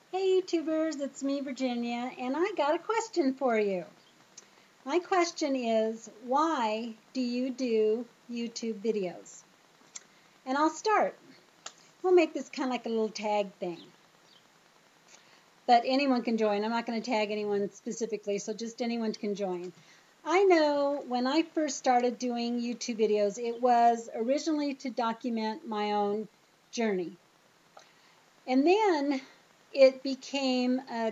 Hey YouTubers, it's me Virginia, and I got a question for you. My question is, why do you do YouTube videos? And I'll start. We'll make this kind of like a little tag thing. But anyone can join. I'm not going to tag anyone specifically, so just anyone can join. I know when I first started doing YouTube videos, it was originally to document my own journey. And then it became a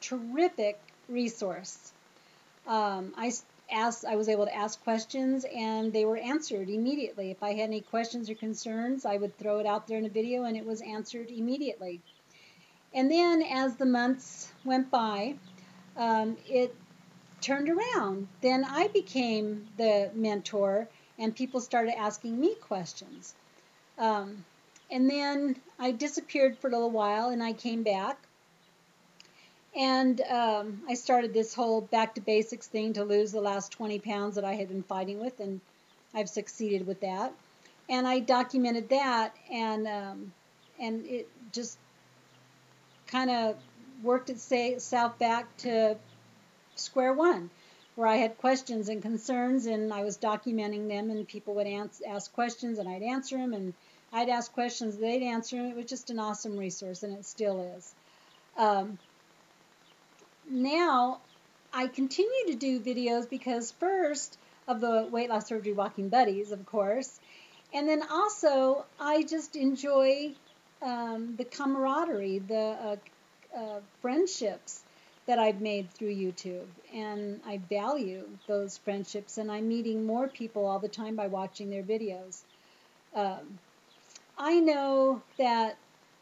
terrific resource. I was able to ask questions and they were answered immediately. If I had any questions or concerns, I would throw it out there in a video and it was answered immediately. And then as the months went by, it turned around. Then I became the mentor and people started asking me questions. And then I disappeared for a little while and I came back. And I started this whole back to basics thing to lose the last 20 pounds that I had been fighting with, and I've succeeded with that. And I documented that, and it just kind of worked itself back to square one, where I had questions and concerns, and I was documenting them, and people would ask questions, and I'd answer them, and I'd ask questions, they'd answer them. It was just an awesome resource, and it still is. Now I continue to do videos because first of the weight loss surgery walking buddies, of course, and then also I just enjoy the camaraderie, the friendships that I've made through YouTube, and I value those friendships, and I'm meeting more people all the time by watching their videos. I know that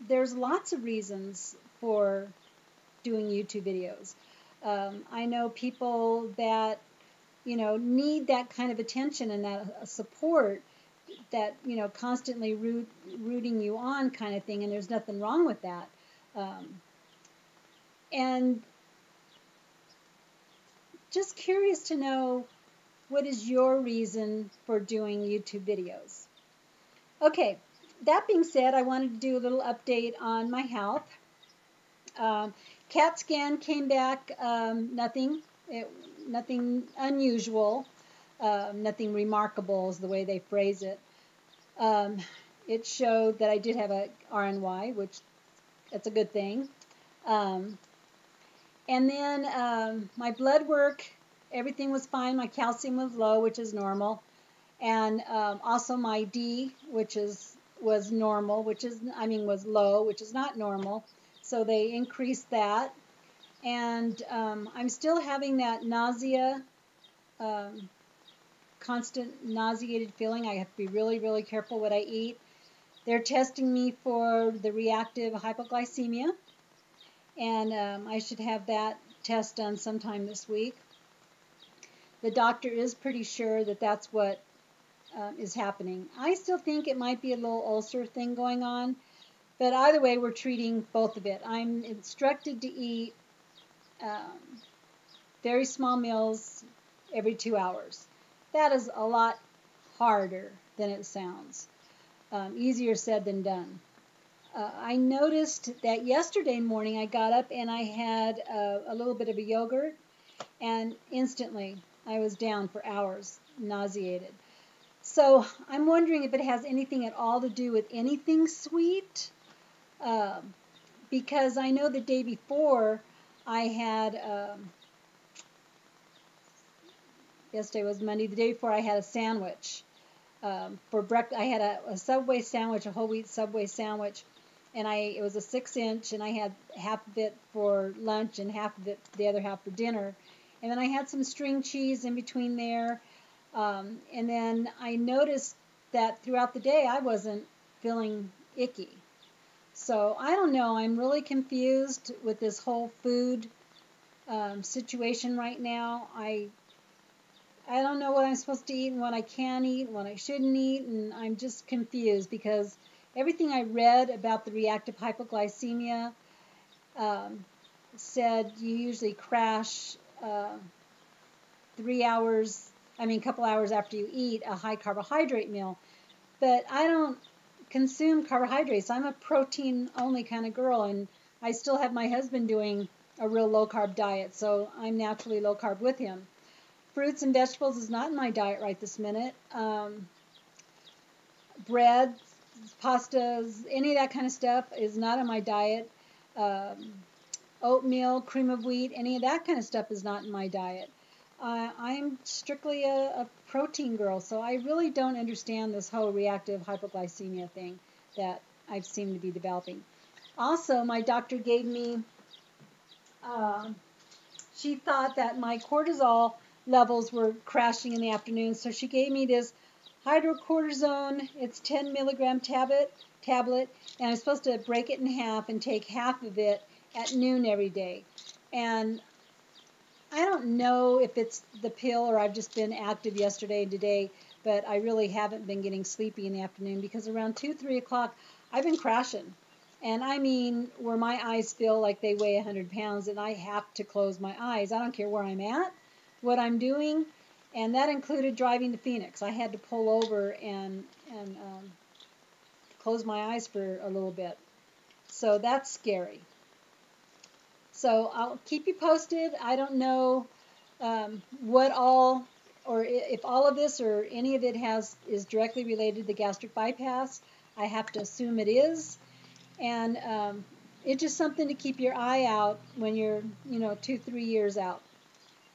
there's lots of reasons for doing YouTube videos. I know people that, need that kind of attention and that support, that, constantly rooting you on kind of thing, and there's nothing wrong with that. And just curious to know, what is your reason for doing YouTube videos? Okay, that being said, I wanted to do a little update on my health. CAT scan came back, nothing unusual, nothing remarkable is the way they phrase it. It showed that I did have a RNY, which that's a good thing. And then my blood work, everything was fine. My calcium was low, which is normal, and also my D, which was normal, was low, which is not normal. So they increased that, and I'm still having that nausea, constant nauseated feeling. I have to be really, really careful what I eat. They're testing me for the reactive hypoglycemia, and I should have that test done sometime this week. The doctor is pretty sure that that's what is happening. I still think it might be a little ulcer thing going on. But either way, we're treating both of it. I'm instructed to eat very small meals every 2 hours. That is a lot harder than it sounds. Easier said than done. I noticed that yesterday morning I got up and I had a little bit of a yogurt, and instantly I was down for hours, nauseated. So I'm wondering if it has anything at all to do with anything sweet. Because I know the day before I had, yesterday was Monday, the day before I had a sandwich. For breakfast, I had a Subway sandwich, a whole wheat Subway sandwich, and it was a 6-inch, and I had half of it for lunch and half of it, the other half for dinner. And then I had some string cheese in between there. And then I noticed that throughout the day I wasn't feeling icky. So I don't know. I'm really confused with this whole food situation right now. I don't know what I'm supposed to eat and what I can eat and what I shouldn't eat, and I'm just confused because everything I read about the reactive hypoglycemia said you usually crash a couple hours after you eat a high carbohydrate meal. But I don't consume carbohydrates. I'm a protein only kind of girl, and I still have my husband doing a real low-carb diet, so I'm naturally low-carb with him. Fruits and vegetables is not in my diet right this minute. Bread, pastas, any of that kind of stuff is not in my diet. Oatmeal, cream of wheat, any of that kind of stuff is not in my diet. I'm strictly a protein girl, so I really don't understand this whole reactive hypoglycemia thing that I've seemed to be developing. Also, my doctor gave me, she thought that my cortisol levels were crashing in the afternoon, so she gave me this hydrocortisone. It's 10 milligram tablet, and I'm supposed to break it in half and take half of it at noon every day. And I don't know if it's the pill or I've just been active yesterday and today, but I really haven't been getting sleepy in the afternoon because around 2, 3 o'clock, I've been crashing. And I mean, where my eyes feel like they weigh 100 pounds and I have to close my eyes. I don't care where I'm at, what I'm doing, and that included driving to Phoenix. I had to pull over and close my eyes for a little bit. So that's scary. So I'll keep you posted. I don't know what all, or if all of this or any of it is directly related to gastric bypass. I have to assume it is. And it's just something to keep your eye out when you're, 2, 3 years out.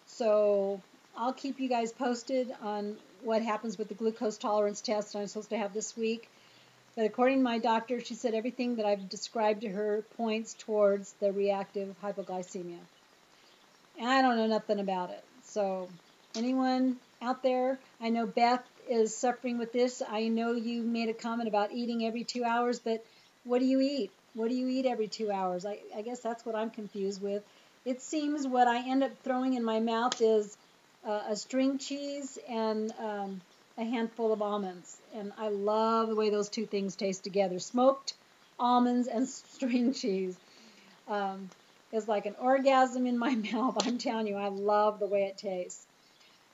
So I'll keep you guys posted on what happens with the glucose tolerance test I'm supposed to have this week. But according to my doctor, she said everything that I've described to her points towards the reactive hypoglycemia. And I don't know nothing about it. So anyone out there, I know Beth is suffering with this. I know you made a comment about eating every 2 hours, but what do you eat? What do you eat every 2 hours? I guess that's what I'm confused with. It seems what I end up throwing in my mouth is a string cheese and a handful of almonds. And I love the way those two things taste together. Smoked almonds and string cheese. It's like an orgasm in my mouth. I'm telling you, I love the way it tastes.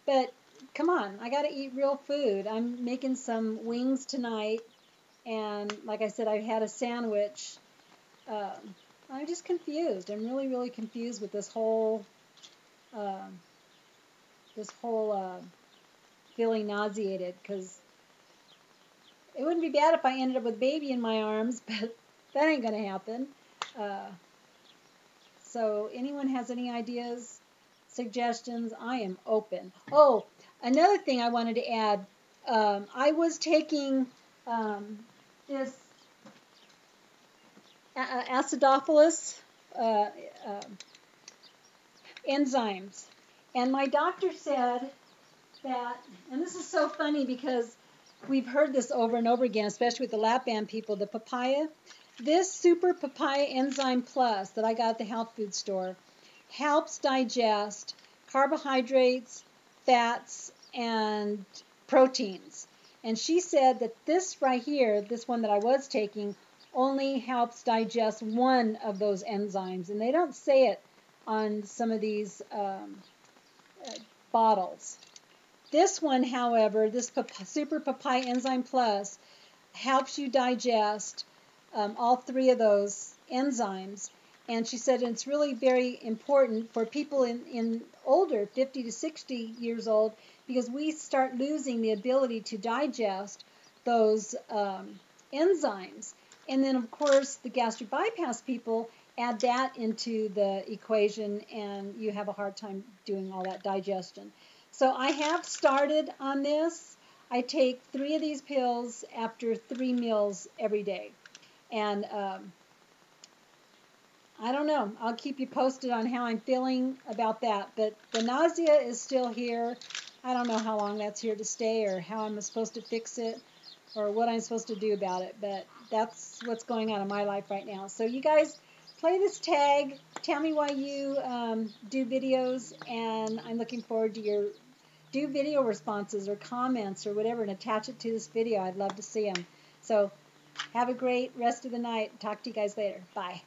But come on, I got to eat real food. I'm making some wings tonight. And like I said, I had a sandwich. I'm just confused. I'm really, really confused with this whole feeling nauseated, because it wouldn't be bad if I ended up with a baby in my arms, but that ain't going to happen. So anyone has any ideas, suggestions, I am open. Oh, another thing I wanted to add, I was taking this acidophilus enzymes, and my doctor said that, and this is so funny because we've heard this over and over again, especially with the lap band people, the papaya. This Super Papaya Enzyme Plus that I got at the health food store helps digest carbohydrates, fats, and proteins. And she said that this right here, this one that I was taking, only helps digest one of those enzymes. And they don't say it on some of these bottles. This one, however, this Super Papaya Enzyme Plus, helps you digest all 3 of those enzymes. And she said it's really very important for people in older, 50 to 60 years old, because we start losing the ability to digest those enzymes. And then, of course, the gastric bypass people add that into the equation, and you have a hard time doing all that digestion. So I have started on this. I take 3 of these pills after 3 meals every day. And I don't know. I'll keep you posted on how I'm feeling about that. But the nausea is still here. I don't know how long that's here to stay or how I'm supposed to fix it or what I'm supposed to do about it. But that's what's going on in my life right now. So you guys play this tag. Tell me why you do videos. And I'm looking forward to your video responses or comments or whatever and attach it to this video. I'd love to see them. So have a great rest of the night. Talk to you guys later. Bye.